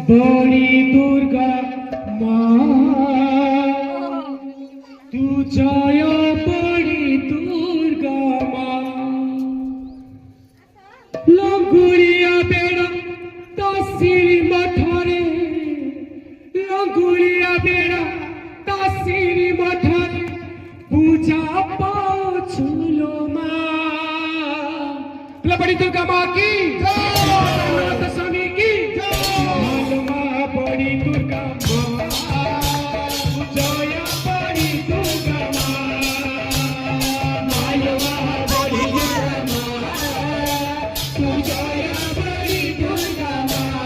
बड़ी दुर्गा माँ तू जय बड़ी दुर्गा माँ लंगुरिया बेड़ा तासिरी मठारे लंगुरिया बेड़ा तासिरी मठारे पूजा पाछुलो माँ बड़ी दुर्गा माँ की स्वामी की माँ बड़ी दुर्गा माँ जय बड़ी दुर्गा माँ बड़ी दुर्गा माँ तू जय बड़ी दुर्गा माँ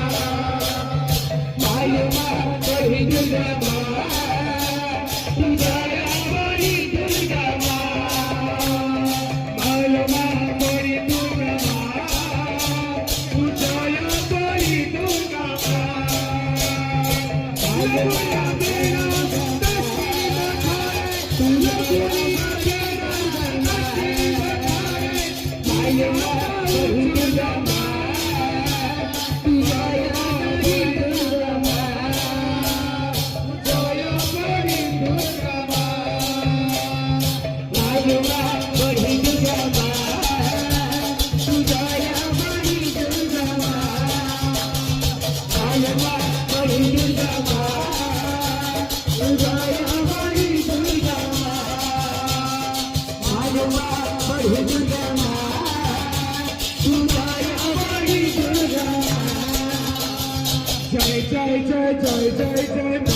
बड़ी दुर्गा माँ तू जय बड़ी दुर्गा माँ बड़ी दुर्गा माँ तू जय बड़ी दुर्गा जय जय जय जय जय जय